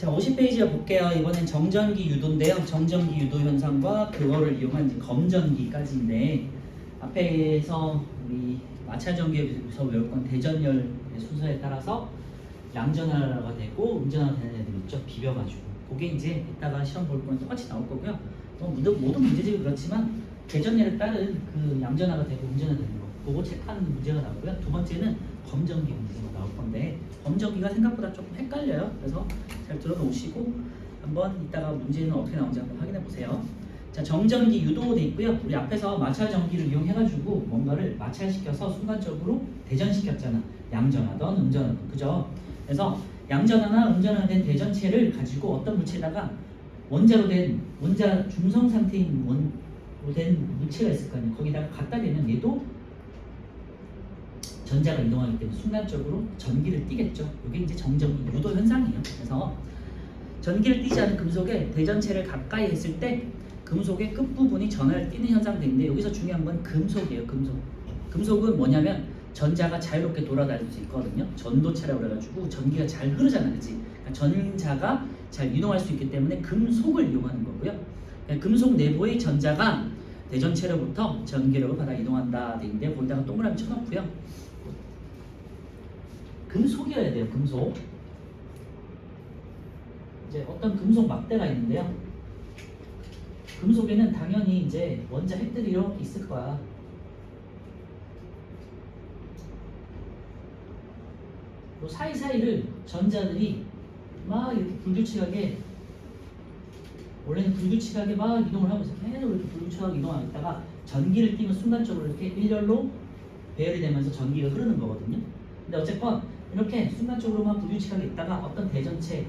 자, 50페이지에 볼게요. 이번엔 정전기 유도인데요. 정전기 유도 현상과 그거를 이용한 이제 검전기까지인데, 앞에서 우리 마찰전기에서 외울 건 대전열 순서에 따라서 양전하가 되고 음전하가 되는 애들 있죠. 비벼가지고. 그게 이제 이따가 시험 볼 거는 똑같이 나올 거고요. 모든 문제집이 그렇지만 대전열에 따른 그 양전하가 되고 음전하가 되는 거. 그거 체크하는 문제가 나오고요. 두 번째는 검전기 문제가 나올 건데, 검전기가 생각보다 조금 헷갈려요. 그래서 잘 들어놓으시고 한번 이따가 문제는 어떻게 나오는지 한번 확인해 보세요. 자, 정전기 유도 돼 있고요. 우리 앞에서 마찰 전기를 이용해가지고 뭔가를 마찰시켜서 순간적으로 대전시켰잖아. 양전하던 음전하던, 그죠? 그래서 양전하나 음전하나 된 대전체를 가지고 어떤 물체에다가 원자로 된 원자 중성 상태인 원로 된 물체가 있을 거 아니에요. 거기다가 갖다 대면 얘도 전자가 이동하기 때문에 순간적으로 전기를 띠겠죠. 이게 이제 정전기 유도 현상이에요. 그래서 전기를 띠지 않은 금속에 대전체를 가까이 했을 때 금속의 끝부분이 전하를 띠는 현상도 있는데, 여기서 중요한 건 금속이에요. 금속은 뭐냐면 전자가 자유롭게 돌아다닐 수 있거든요. 전도체라고 그래가지고 전기가 잘 흐르잖아, 그치? 그러니까 전자가 잘 이동할 수 있기 때문에 금속을 이용하는 거고요. 그러니까 금속 내부의 전자가 대전체로부터 전기력을 받아 이동한다 돼 있는데, 거기다가 동그라미 쳐놓고요. 금속이어야 돼요. 금속. 이제 어떤 금속 막대가 있는데요. 금속에는 당연히 이제 원자 핵들이 이렇게 있을 거야. 또 사이사이를 전자들이 막 이렇게 불규칙하게, 원래는 불규칙하게 막 이동을 하고 있어요. 계속 이렇게 불규칙하게 이동하고 있다가 전기를 띠면 순간적으로 이렇게 일렬로 배열이 되면서 전기가 흐르는 거거든요. 근데 어쨌건 이렇게 순간적으로만 불규칙하게 있다가 어떤 대전체,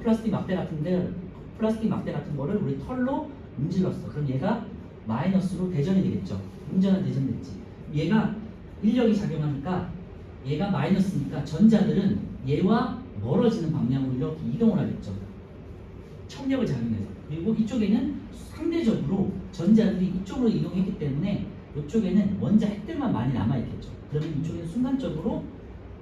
플라스틱 막대 같은 거를 우리 털로 문질렀어. 그럼 얘가 마이너스로 대전이 되겠죠. 음전은 대전됐지. 얘가 인력이 작용하니까 얘가 마이너스니까 전자들은 얘와 멀어지는 방향으로 이렇게 이동을 하겠죠. 청력을 작용해서. 그리고 이쪽에는 상대적으로 전자들이 이쪽으로 이동했기 때문에 이쪽에는 원자 핵들만 많이 남아있겠죠. 그러면 이쪽에는 순간적으로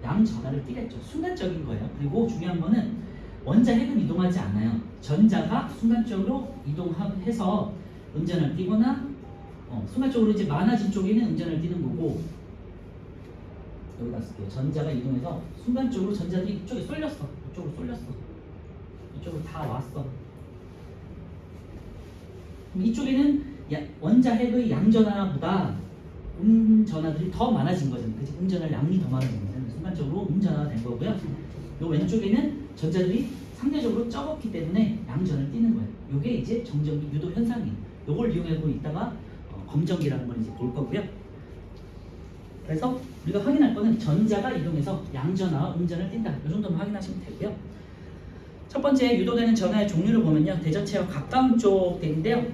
양전하를 띠겠죠. 순간적인 거예요. 그리고 중요한 거는 원자 핵은 이동하지 않아요. 전자가 순간적으로 이동해서 음전을 띠거나, 순간적으로 이제 많아진 쪽에는 음전을 띠는 거고, 여기다 쓸게요. 전자가 이동해서 순간적으로 전자들이 이쪽에 쏠렸어. 이쪽으로 쏠렸어. 이쪽으로 다 왔어. 그럼 이쪽에는 원자 핵의 양전하보다 음전하들이 더 많아진 거잖아요. 그치? 음전할 양이 더 많아진 거잖아요. 순간적으로 음전하가 된 거고요. 요 왼쪽에는 전자들이 상대적으로 적었기 때문에 양전을 띠는 거예요. 요게 이제 정전기 유도 현상이에요. 요걸 이용하고 있다가 검전기라는 걸 이제 볼 거고요. 그래서 우리가 확인할 거는 전자가 이동해서 양전하와 음전을 띈다. 이 정도만 확인하시면 되고요. 첫 번째 유도되는 전하의 종류를 보면요. 대전체와 가까운 쪽 되는데요.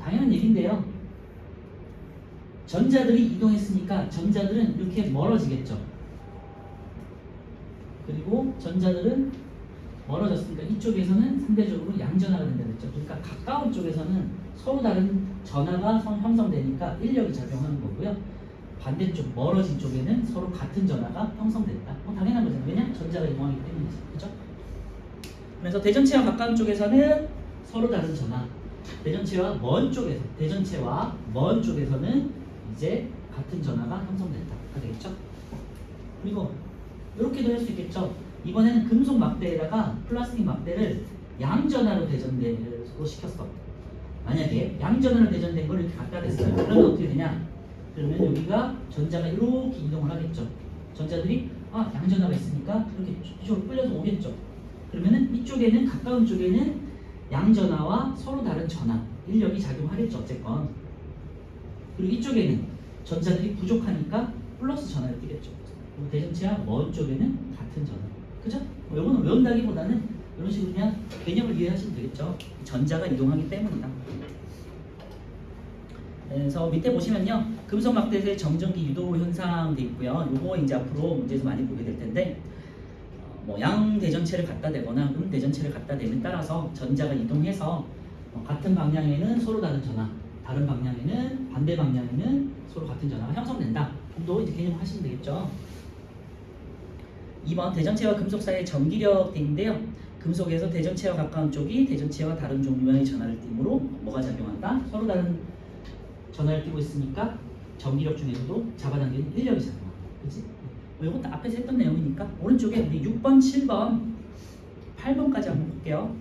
당연한 얘기인데요. 전자들이 이동했으니까 전자들은 이렇게 멀어지겠죠. 그리고 전자들은 멀어졌으니까 이쪽에서는 상대적으로 양전하가 된다 그랬죠. 그러니까 가까운 쪽에서는 서로 다른 전하가 형성되니까 인력이 작용하는 거고요. 반대쪽 멀어진 쪽에는 서로 같은 전하가 형성됐다. 당연한 거잖아요. 왜냐? 전자가 이동하기 때문이죠. 그죠? 그래서 대전체와 가까운 쪽에서는 서로 다른 전하, 대전체와 먼 쪽에서는 이제 같은 전하가 형성된다. 되겠죠? 그리고 이렇게도 할 수 있겠죠. 이번에는 금속 막대에다가 플라스틱 막대를 양전하로 대전으로 시켰어. 만약에 양전하로 대전된 걸 이렇게 갖다 댔어요. 그러면 어떻게 되냐? 그러면 여기가 전자가 이렇게 이동을 하겠죠. 전자들이 양전하가 있으니까 이렇게 이쪽으로 끌려서 오겠죠. 그러면은 이쪽에는, 가까운 쪽에는 양전하와 서로 다른 전하, 인력이 작용하겠죠. 어쨌건. 그리고 이쪽에는 전자들이 부족하니까 플러스 전하를 띠겠죠. 그리고 대전체와 먼 쪽에는 같은 전하. 그죠? 이거는 외운다기보다는 이런 식으로 그냥 개념을 이해하시면 되겠죠. 전자가 이동하기 때문이다. 그래서 밑에 보시면요. 금속 막대의 정전기 유도 현상 돼 있고요. 요거 이제 앞으로 문제에서 많이 보게 될 텐데, 양 대전체를 갖다 대거나 대전체를 갖다 대면 따라서 전자가 이동해서 같은 방향에는 서로 다른 전하, 다른 방향에는, 반대 방향에는 서로 같은 전하가 형성된다. 정도 이제 개념 하시면 되겠죠. 2번 대전체와 금속 사이의 전기력 대인데요. 금속에서 대전체와 가까운 쪽이 대전체와 다른 종류의 전하를 띠므로 뭐가 작용한다? 서로 다른 전하를 띠고 있으니까 전기력 중에서도 잡아당기는 인력이 작용한다. 그치? 이것도 앞에서 했던 내용이니까 오른쪽에 우리 6번, 7번, 8번까지 한번 볼게요.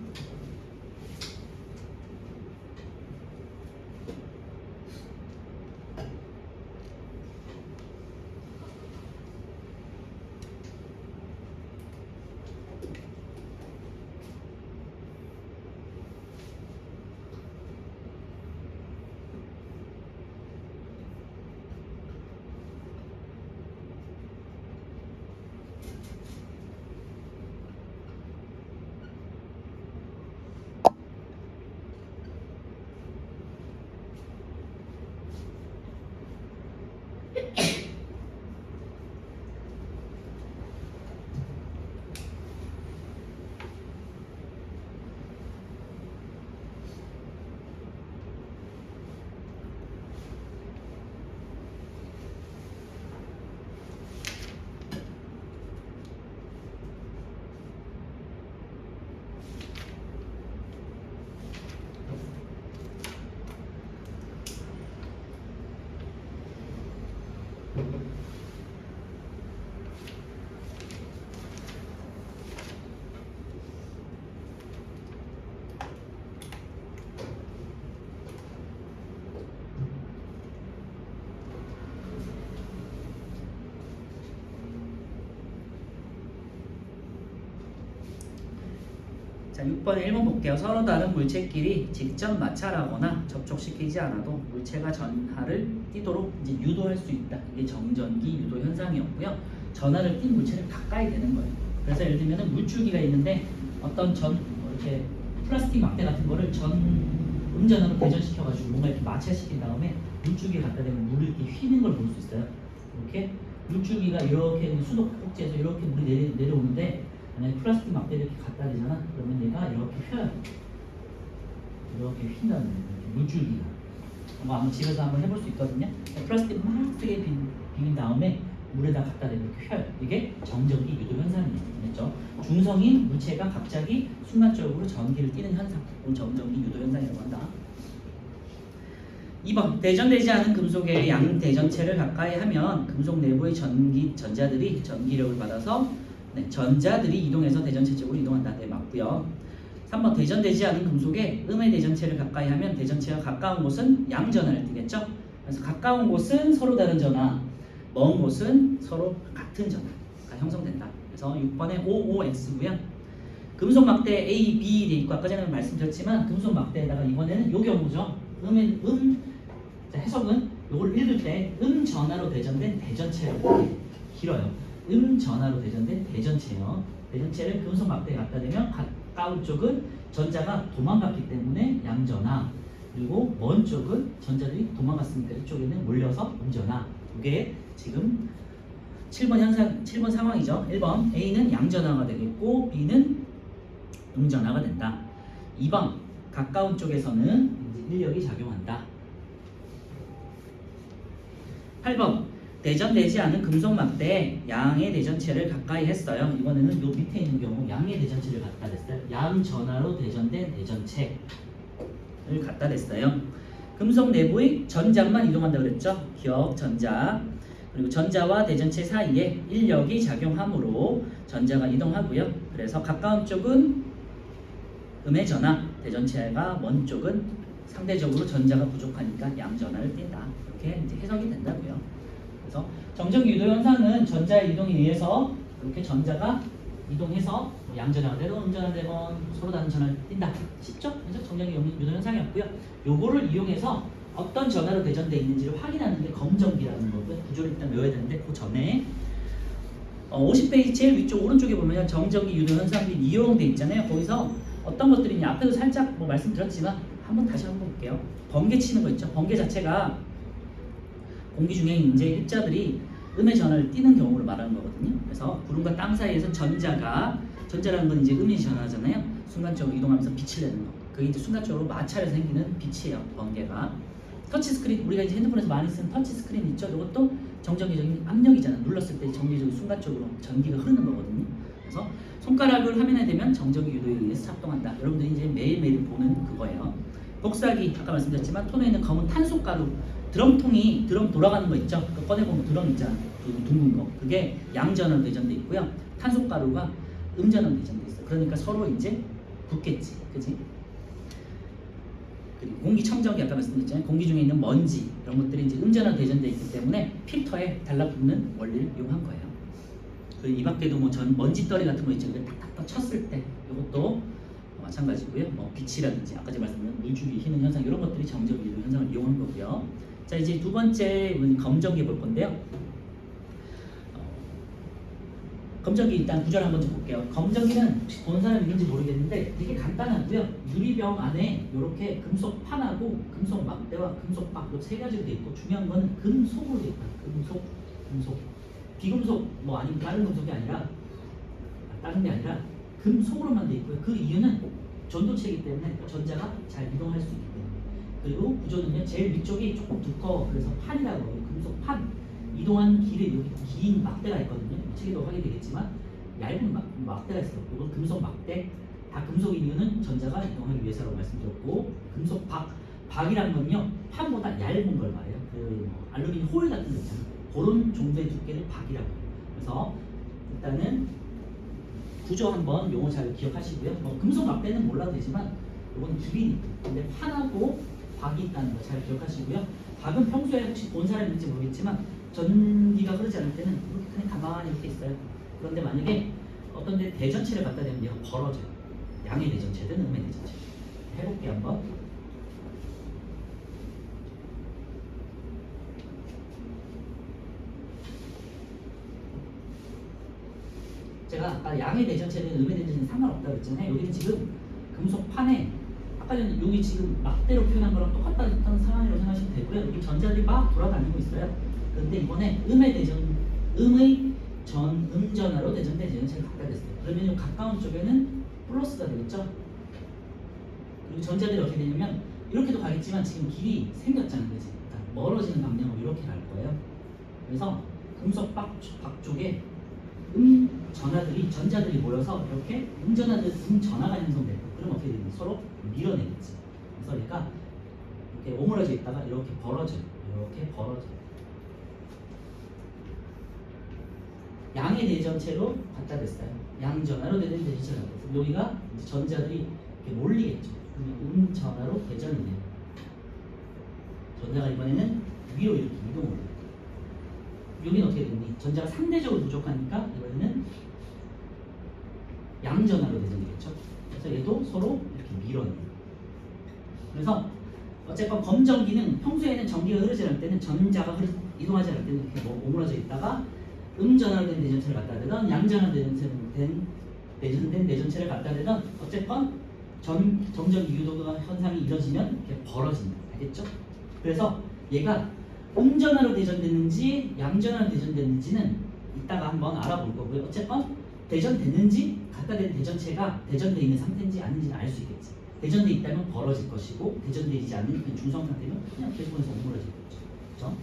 자, 6번에 1번 볼게요. 서로 다른 물체끼리 직접 마찰하거나 접촉시키지 않아도 물체가 전하를 띠도록 이제 유도할 수 있다. 이게 정전기 유도 현상이었고요. 전하를 띈 물체를 가까이 대는 거예요. 그래서 예를 들면 물줄기가 있는데 어떤 이렇게 플라스틱 막대 같은 거를 음전으로 대전시켜가지고 뭔가 이렇게 마찰시킨 다음에 물줄기에 갖다 대면 물을 이렇게 휘는 걸 볼 수 있어요. 이렇게 물줄기가 이렇게 수도 꼭지에서 이렇게 물이 내려오는데 만약에 플라스틱 막대를 이렇게 갖다 대잖아. 그러면 얘가 이렇게 휘어요. 이렇게 휜다는 거예요. 물줄기가. 아마 집에서 한번 해볼 수 있거든요. 플라스틱 막 세게 비빈 다음에 물에다 갖다 대면 이렇게 휘어요. 이게 정전기 유도 현상이에요. 그렇죠? 중성인 물체가 갑자기 순간적으로 전기를 띠는 현상. 그건 정전기 유도 현상이라고 한다. 2번 대전되지 않은 금속의 양 대전체를 가까이 하면 금속 내부의 전자들이 전기력을 받아서 전자들이 이동해서 대전체 쪽으로 이동한다. 네, 맞고요. 3번 대전되지 않은 금속에 음의 대전체를 가까이 하면 대전체와 가까운 곳은 양전하를 띠겠죠. 그래서 가까운 곳은 서로 다른 전하, 먼 곳은 서로 같은 전하가 형성된다. 그래서 6번에 OOX고요. 금속 막대 A, B 돼 있고 아까 전에 말씀드렸지만 금속 막대에다가 이번에는 요 경우죠. 자, 해석은 요걸 읽을 때 전하로 대전된 대전체라고 길어요. 전하로 대전된 대전체요. 대전체를 금속 막대에 갖다 대면 가까운 쪽은 전자가 도망갔기 때문에 양전하, 그리고 먼 쪽은 전자들이 도망갔으니까 이쪽에는 몰려서 음전하. 이게 지금 7번 상황이죠. 1번 A는 양전하가 되겠고 B는 음전하가 된다. 2번 가까운 쪽에서는 인력이 작용한다. 8번 대전되지 않은 금속 막대에 양의 대전체를 가까이 했어요. 이번에는 요 밑에 있는 경우 양의 대전체를 갖다 댔어요. 양 전하로 대전된 대전체를 갖다 댔어요. 금속 내부의 전자만 이동한다 그랬죠. 기억 전자. 그리고 전자와 대전체 사이에 인력이 작용하므로 전자가 이동하고요. 그래서 가까운 쪽은 음의 전하, 대전체가 먼 쪽은 상대적으로 전자가 부족하니까 양전하를 띈다. 이렇게 이제 해석이 된다고요. 그래서 정전기 유도 현상은 전자의 이동에 의해서 이렇게 전자가 이동해서 양전하가 되건 음전하가 되건 서로 다른 전하를 띈다. 쉽죠? 그래서 정전기 유도 현상이었고요. 요거를 이용해서 어떤 전하로 대전되어 있는지를 확인하는 게 검정기라는 거고요. 구조를 일단 외워야 되는데 그 전에 50페이지 제일 위쪽 오른쪽에 보면 정전기 유도 현상이 이용돼 있잖아요. 거기서 어떤 것들이 있냐 앞에도 살짝 말씀드렸지만 한번 다시 한번 볼게요. 번개 치는 거 있죠. 번개 자체가 공기 중에 이제 입자들이 음의 전하를 띠는 경우를 말하는 거거든요. 그래서 구름과 땅 사이에서 전자라는 건 이제 음의 전하잖아요. 순간적으로 이동하면서 빛을 내는 거. 그게 이제 순간적으로 마찰해서 생기는 빛이에요. 번개가. 터치 스크린 우리가 이제 핸드폰에서 많이 쓰는 터치 스크린 있죠? 이것도 정전기적인 압력이잖아. 눌렀을 때 정기적으로 순간적으로 전기가 흐르는 거거든요. 그래서 손가락을 화면에 대면 정전기 유도에 의해서 작동한다. 여러분들이 이제 매일매일 보는 그거예요. 복사기 아까 말씀드렸지만 톤에 있는 검은 탄소가루 드럼통이 드럼 돌아가는 거 있죠? 그 꺼내보면 드럼 있잖아. 그 둥근 거. 그게 양전으로 내전돼 있고요. 탄소가루가 음전으로 내전돼 있어. 그러니까 서로 이제 붙겠지. 그지? 그리고 공기청정기 아까 말씀드렸잖아요. 공기 중에 있는 먼지 이런 것들이 이제 음전으로 내전돼 있기 때문에 필터에 달라붙는 원리를 이용한 거예요. 그리고 이 밖에도 뭐 먼지떨이 같은 거 있죠. 탁탁탁 쳤을 때 이것도 마찬가지고요. 뭐 빛이라든지 아까 제가 말씀드린 물줄기 휘는 현상 이런 것들이 정전기 유도 현상을 이용한 거고요. 자 이제 두 번째 검정기 볼 건데요. 검정기 일단 구조를 한번 좀 볼게요. 검정기는 혹시 본 사람 있는지 모르겠는데 되게 간단하고요. 유리병 안에 이렇게 금속 판하고 금속 막대와 금속 박 세 가지로 돼 있고 중요한 거는 금속으로 돼 있다. 금속, 비금속 뭐 아니면 다른 금속이 아니라 다른 게 아니라 금속으로만 돼 있고요. 그 이유는 전도체이기 때문에 전자가 잘 이동할 수 있기 때문에. 그리고 구조는요 제일 위쪽이 조금 두꺼워 그래서 판이라고 해요. 금속 판. 이동하는 길에 여기 긴 막대가 있거든요. 책에도 확인되겠지만 얇은 막대가 있어요. 이건 금속 막대. 다 금속인 이유는 전자가 이동하기 위해서라고 말씀드렸고 금속 박이란 건요 판보다 얇은 걸 말해요. 그 알루미늄 홀 같은 거 있잖아요. 그런 정도의 두께를 박이라고 해요. 그래서 일단은 구조 한번 용어 잘 기억하시고요. 뭐 금속 막대는 몰라도 되지만 이건 길이니까. 근데 판하고 박이 있다는 거 잘 기억하시고요. 박은 평소에 혹시 본 사람 있는지 모르겠지만 전기가 흐르지 않을 때는 이렇게 그냥 가만히 이렇게 있어요. 그런데 만약에 어떤 데 대전체를 갖다 대면 얘가 벌어져요. 양의 대전체든 음의 대전체. 해볼게요 한번. 제가 아까 양의 대전체든 음의 대전체는 상관없다고 했잖아요. 여기는 지금 금속 판에 아까 전에 여기 지금 막대로 표현한 거랑 똑같다는 상황이라고 생각하시면 되고요. 여기 전자들이 막 돌아다니고 있어요. 그런데 이번에 음의 음전화로 대전된 대전체를 갖다 댔어요. 그러면 가까운 쪽에는 플러스가 되겠죠. 그리고 전자들이 어떻게 되냐면 이렇게도 가겠지만 지금 길이 생겼잖아요. 그치? 그러니까 멀어지는 방향으로 이렇게 갈 거예요. 그래서 금속 박 쪽에 전자들이 모여서 이렇게 음전화가 형성되고 그러면 어떻게 되냐 서로 밀어내겠지. 그래서 얘가 이렇게 오므라져 있다가 이렇게 벌어져요. 양의 대전체로 갖다 댔어요. 양전화로 된 대전체로 갖다 댔어요. 여기가 이제 전자들이 이렇게 몰리겠죠. 음전화로 대전이 돼요. 전자가 이번에는 위로 이렇게 이동을 해요. 여기는 어떻게 되니? 전자가 상대적으로 부족하니까 이번에는 양전화로 대전이겠죠. 그래서 얘도 서로 이렇게 밀어내요. 그래서 어쨌건 검정기는 평소에는 전기가 흐르지 않을 때는 전자가 이동하지 않을 때는 이렇게 오므라져 있다가 음전화로 된 대전체를 갖다 대던 양전화로 된 대전체를 갖다 대던 어쨌건 정전기 유도가 현상이 이뤄지면 이렇게 벌어진다. 알겠죠? 그래서 얘가 음전화로 대전됐는지 양전화로 대전됐는지는 이따가 한번 알아볼 거고요. 어쨌건 대전됐는지 갖다 댄 대전체가 대전돼 있는 상태인지 아닌지는 알 수 있겠지. 대전돼 있다면 벌어질 것이고 대전되지 않는 중성 상태면 그냥 계속해서 오므라질 거죠. 그렇죠?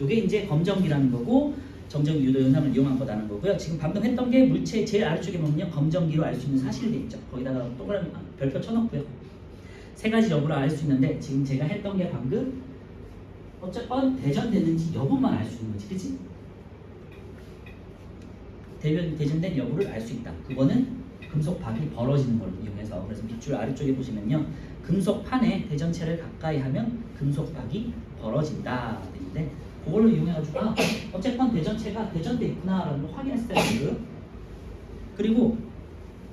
이게 이제 검정기라는 거고 정전기 유도 현상을 이용한 거라는 거고요. 지금 방금 했던 게 물체 제일 아래쪽에 보면 검정기로 알 수 있는 사실이 돼 있죠. 거기다가 동그라미 별표 쳐놓고요. 세 가지 여부를 알 수 있는데 지금 제가 했던 게 방금 어쨌건 대전됐는지 여부만 알 수 있는 거지, 그치? 대전된 여부를 알 수 있다. 그거는 금속 박이 벌어지는 걸 이용해서. 그래서 밑줄 아래쪽에 보시면요, 금속 판에 대전체를 가까이 하면 금속 박이 벌어진다. 근데 그걸로 이용해가지고 어쨌건 대전체가 대전돼 있구나라는 걸 확인했어야 되고요. 그리고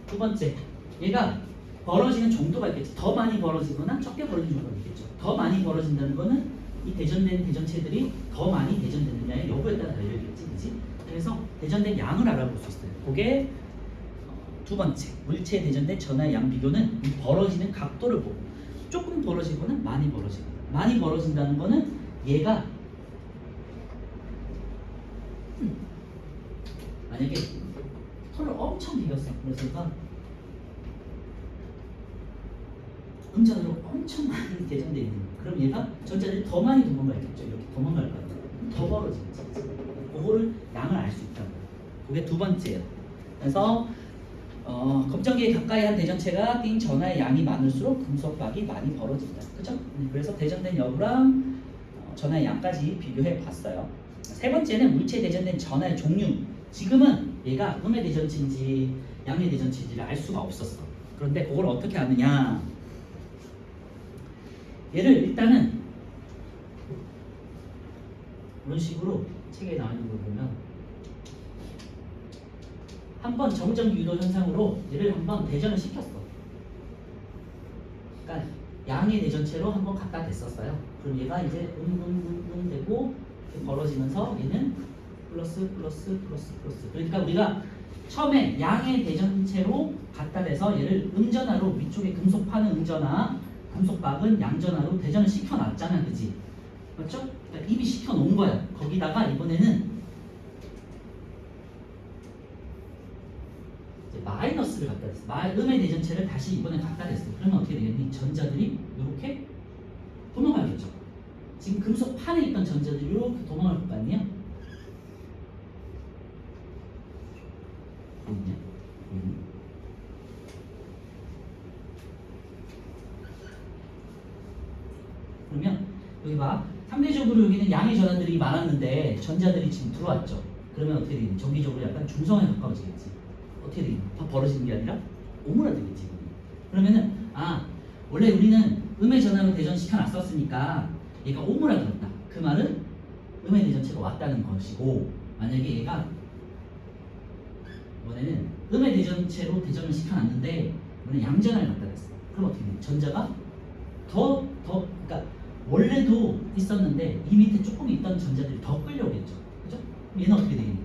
두 번째, 얘가 벌어지는 정도가 있겠죠. 더 많이 벌어지거나 적게 벌어지는 정도가 있겠죠. 더 많이 벌어진다는 거는 이 대전된 대전체들이 더 많이 대전되느냐의 여부에 따라 달려있겠지, 그렇지? 그래서 대전된 양을 알아볼 수 있어요. 그게 두 번째, 물체에 대전된 전하의 양 비교는 이 벌어지는 각도를 보고 조금 벌어지거나 많이 벌어지거나. 많이 벌어진다는 거는 얘가 만약에 털을 엄청 비겼어. 그래서 얘가 음전으로 엄청 많이 대전되어 있는 거예요. 그럼 얘가 전자들이 더 많이 도망가겠죠. 이렇게 도망갈 거예요. 더 벌어지겠죠. 그거를 양을 알 수 있다고. 그게 두 번째예요. 그래서 검정기에 가까이 한 대전체가 띈 전하의 양이 많을수록 금속박이 많이 벌어진다. 그죠? 그래서 대전된 여부랑 전하의 양까지 비교해 봤어요. 세 번째는 물체에 대전된 전하의 종류. 지금은 얘가 음의 대전체인지 양의 대전체인지를 알 수가 없었어. 그런데 그걸 어떻게 아느냐? 얘를 일단은 이런 식으로 책에 나와 있는 걸 보면 한번 정전기 유도 현상으로 얘를 한번 대전을 시켰어. 그러니까 양의 대전체로 한번 갖다 댔었어요. 그럼 얘가 이제 되고 벌어지면서 얘는 플러스. 그러니까 우리가 처음에 양의 대전체로 갖다 대서 얘를 음전하로 위쪽에 금속판은 음전하, 금속박은 양전하로 대전을 시켜놨잖아, 그지? 맞죠? 그러니까 이미 시켜놓은 거야. 거기다가 이번에는 마이너스를 갖다 댔어. 음의 대전체를 다시 이번에 갖다 댔어. 그러면 어떻게 되겠니? 전자들이 이렇게 도망가겠죠. 지금 금속판에 있던 전자들이 이렇게 도망갈 거 아니에요? 그러면 여기 봐. 상대적으로 여기는 양의 전하들이 많았는데 전자들이 지금 들어왔죠. 그러면 어떻게 되겠니? 정기적으로 약간 중성에 가까워지겠지. 어떻게 되겠니? 벌어지는 게 아니라 오므라들겠지. 그러면은 원래 우리는 음의 전하로 대전시켜 놨었으니까 얘가 오므라들었다. 그 말은 음의 대전체가 왔다는 것이고, 만약에 얘가 이번에는 음의 대전체로 대전을 시켜놨는데 이번에 양전하를 갖다 댔어. 그럼 어떻게 돼? 전자가 그러니까 원래도 있었는데 이 밑에 조금 있던 전자들이 더 끌려오겠죠. 그죠? 그럼 얘는 어떻게 되겠니?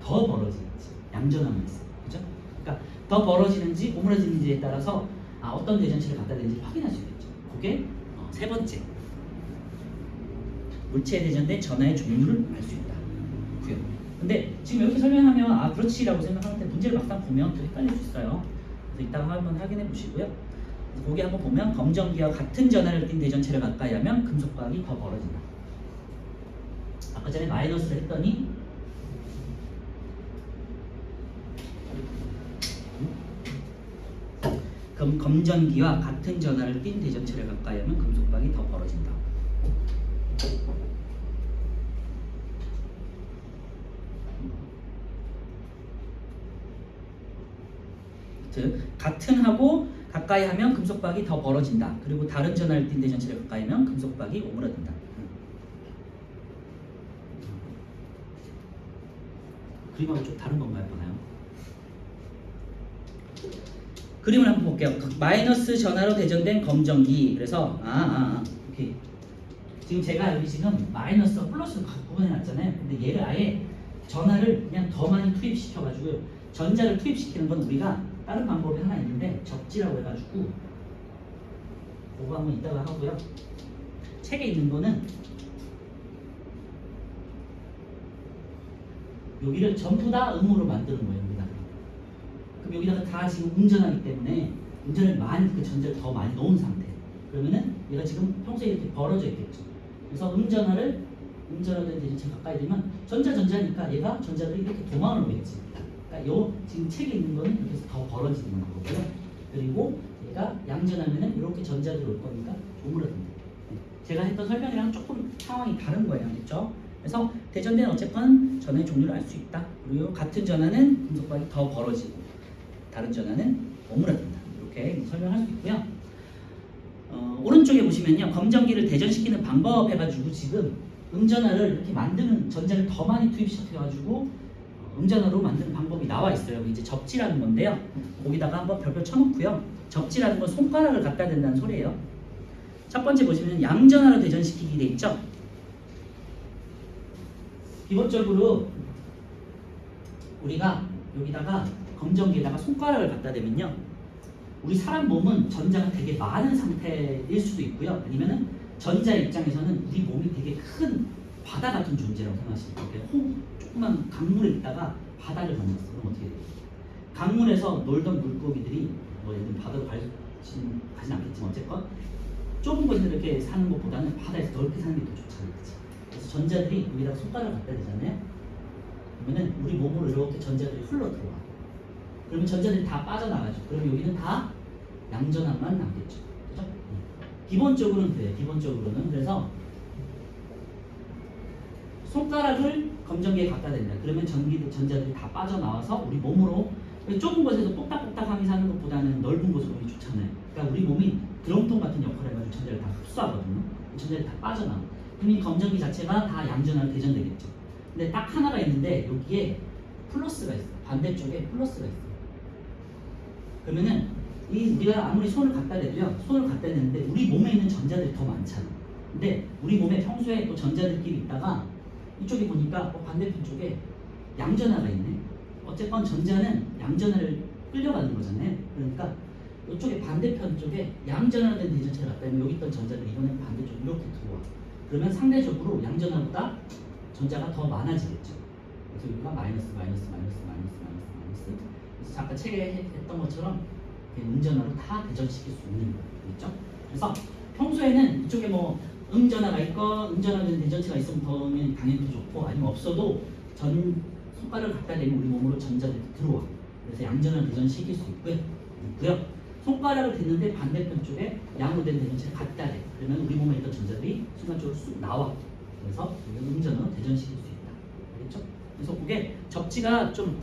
더 벌어지겠지. 양전하면 있어. 그죠? 그러니까 더 벌어지는지 오므라지는지에 따라서 어떤 대전체를 갖다 대는지 확인할 수 있겠죠. 그게 세 번째. 물체에 대전된 전하의 종류를 알 수 있다. 고요. 근데 지금 이렇게 설명하면 그렇지라고 생각하는데 문제를 막상 보면 또 헷갈릴 수 있어요. 그래서 이따가 한번 확인해 보시고요. 거기 한번 보면 검정기와 같은 전하를 띤 대전체를 가까이 하면 금속과학이 더 벌어진다. 아까 전에 마이너스를 했더니 그럼 검정기와 같은 전하를 띤 대전체를 가까이 하면 금속과학이 더 벌어진다. 즉 같은 하고 가까이 하면 금속박이 더 벌어진다. 그리고 다른 전하를 띤 대전체를 가까이 하면 금속박이 오므라든다. 그림하고 좀 다른 건가요? 보나요? 그림을 한번 볼게요. 마이너스 전하로 대전된 검정기. 그래서 오케이. 지금 제가 여기 지금 마이너스와 플러스로 구분해 놨잖아요. 근데 얘를 아예 전하를 그냥 더 많이 투입시켜가지고 전자를 투입시키는 건 우리가 다른 방법이 하나 있는데 적지라고 해가지고 그거 한번 이따가 하고요. 책에 있는 거는 여기를 전부 다 음으로 만드는 거예요. 여기다가. 그럼 여기다가 다 지금 음전하기 때문에 음전을 많이 그 전자를 더 많이 넣은 상태. 그러면은 얘가 지금 평소에 이렇게 벌어져 있겠죠. 그래서 음전하된 대전체 가까이 되면 전자니까 얘가 전자들이 이렇게 도망을 오겠지. 그러니까 요 지금 책에 있는 거는 이렇게 해서 더 벌어지는 거고요. 그리고 얘가 양전하면은 이렇게 전자들이 올 거니까 오므라든다. 제가 했던 설명이랑 조금 상황이 다른 거예요, 그렇죠? 그래서 대전대는 어쨌건 전하의 종류를 알 수 있다. 그리고 같은 전하는 금속박이 더 벌어지고 다른 전하는 오므라든다. 이렇게 설명할 수 있고요. 오른쪽에 보시면요, 검정기를 대전시키는 방법 해가지고 지금 음전하를 이렇게 만드는 전자를 더 많이 투입시켜가지고 음전하로 만드는 방법이 나와 있어요. 이제 접지라는 건데요. 거기다가 한번 별표 쳐놓고요. 접지라는 건 손가락을 갖다 댄다는 소리예요. 첫 번째 보시면 양전하로 대전시키기 돼 있죠. 기본적으로 우리가 여기다가 검정기에다가 손가락을 갖다 대면요, 우리 사람 몸은 전자가 되게 많은 상태일 수도 있고요. 아니면은 전자의 입장에서는 우리 몸이 되게 큰 바다 같은 존재라고 생각하시면 돼요. 조그만 강물에 있다가 바다를 만났어. 그럼 어떻게 돼요? 강물에서 놀던 물고기들이 예를 들면 바다로 갈 가진 않겠지만 어쨌건 좁은 곳에서 이렇게 사는 것보다는 바다에서 넓게 사는 게 더 좋잖아요. 그치? 그래서 전자들이 여기다가 손가락을 갖다 대잖아요. 그러면은 우리 몸으로 이렇게 전자들이 흘러 들어와. 그러면 전자들이 다 빠져나가죠. 그러면 여기는 다 양전압만 남겠죠. 그죠? 기본적으로는 그래요. 기본적으로는. 그래서 손가락을 검정기에 갖다 댄다. 그러면 전자들이 다 빠져나와서 우리 몸으로 좁은 곳에서 똑딱똑딱하게 사는 것보다는 넓은 곳으로 오기 좋잖아요. 그러니까 우리 몸이 드럼통 같은 역할을 해가지고 전자를 다 흡수하거든요. 전자들이 다 빠져나와. 그럼 이 검정기 자체가 다 양전압 대전되겠죠. 근데 딱 하나가 있는데 여기에 플러스가 있어요. 반대쪽에 플러스가 있어요. 그러면은 우리가 아무리 손을 갖다 대도요. 손을 갖다 대는데 우리 몸에 있는 전자들이 더 많잖아. 근데 우리 몸에 평소에 또 전자들끼리 있다가 이쪽에 보니까 반대편 쪽에 양전하가 있네. 어쨌건 전자는 양전하를 끌려가는 거잖아요. 그러니까 이쪽에 반대편 쪽에 양전하된 대전체를 갖다 대면 여기 있던 전자들이 이번엔 반대쪽 이렇게 들어와. 그러면 상대적으로 양전하보다 전자가 더 많아지겠죠. 그래서 여기가 마이너스. 그래서 아까 책에 했던 것처럼 음전하로 다 대전시킬 수 있는 거예요. 그렇죠? 그래서 평소에는 이쪽에 뭐 음전하가 있고 음전하된 대전체가 있으면 더우면 당연히 좋고 아니면 없어도 손가락을 갖다 대면 우리 몸으로 전자들이 들어와. 그래서 양전을 대전시킬 수 있고요. 손가락을 댔는데 반대편 쪽에 양으로 된 대전체를 갖다 대. 그러면 우리 몸에 있던 전자들이 순간적으로 쑥 나와. 그래서 음전으로 대전시킬 수 있다. 알겠죠? 그래서 그게 접지가 좀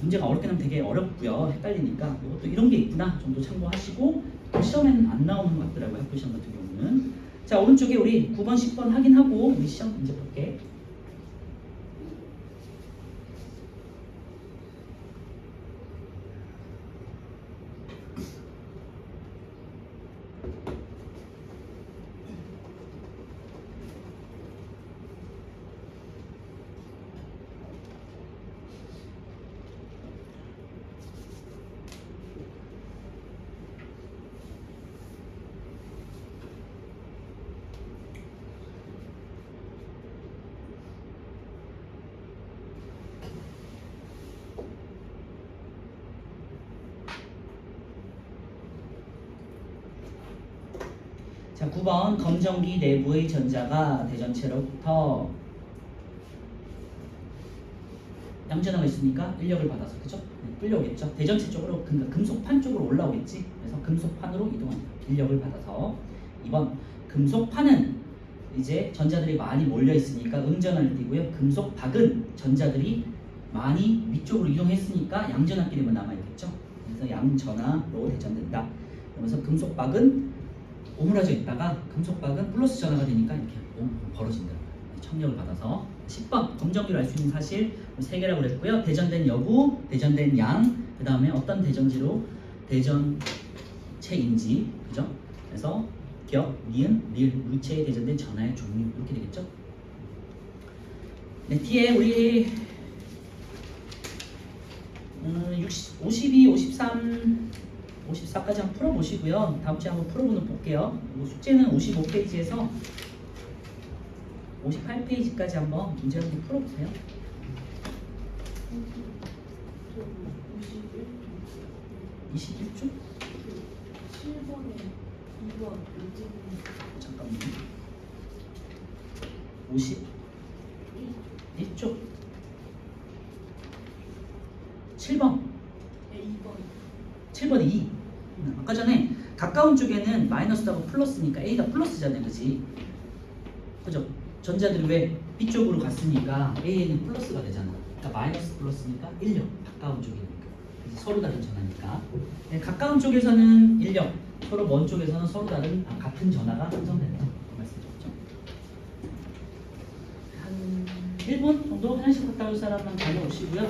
문제가 어렵게 나면 되게 어렵고요. 헷갈리니까 이것도 이런 게 있구나 정도 참고하시고 또 시험에는 안 나오는 것 같더라고요. 학교 시험 같은 경우는. 자, 오른쪽에 우리 9번, 10번 확인하고 우리 시험 문제 볼게. 자, 9번 검정기 내부의 전자가 대전체로부터 양전하가 있으니까 인력을 받아서 그죠? 끌려오겠죠. 대전체 쪽으로 그러니까 금속판 쪽으로 올라오겠지. 그래서 금속판으로 이동한다. 인력을 받아서. 2번 금속판은 이제 전자들이 많이 몰려 있으니까 음전하를 띠고요. 금속박은 전자들이 많이 위쪽으로 이동했으니까 양전하끼리만 남아 있겠죠. 그래서 양전하로 대전된다. 그러면서 금속박은 오므라져 있다가 금속박은 플러스 전하가 되니까 이렇게 벌어진다. 청력을 받아서. 10번 검정기로 알 수 있는 사실 3개라고 그랬고요. 대전된 여부, 대전된 양, 그 다음에 어떤 대전지로 대전체인지, 그죠? 그래서 격, 니은, 리을, 물체에 대전된 전하의 종류 이렇게 되겠죠? 네, 뒤에 우리 52, 53, 54까지 한번 풀어보시고요. 다음 주에 한번 풀어보는 볼게요. 숙제는 55페이지에서 58페이지까지 한번 문제 한번 풀어보세요. 21쪽? 7번에 2번 잠깐만요. 51쪽 7번 네, 2번 7번 2. 아까 전에 가까운 쪽에는 마이너스하고 플러스니까 A가 플러스잖아요. 그치? 그죠? 전자들이 왜 B쪽으로 갔으니까 A에는 플러스가 되잖아. 그러니까 마이너스 플러스니까 1력. 가까운 쪽이니까. 그래서 서로 다른 전하니까. 네, 가까운 쪽에서는 1력. 서로 먼 쪽에서는 서로 다른 같은 전하가 형성된다. 그 말씀이죠. 한 1분 정도 화장실 갔다 올 사람만 다녀오시고요.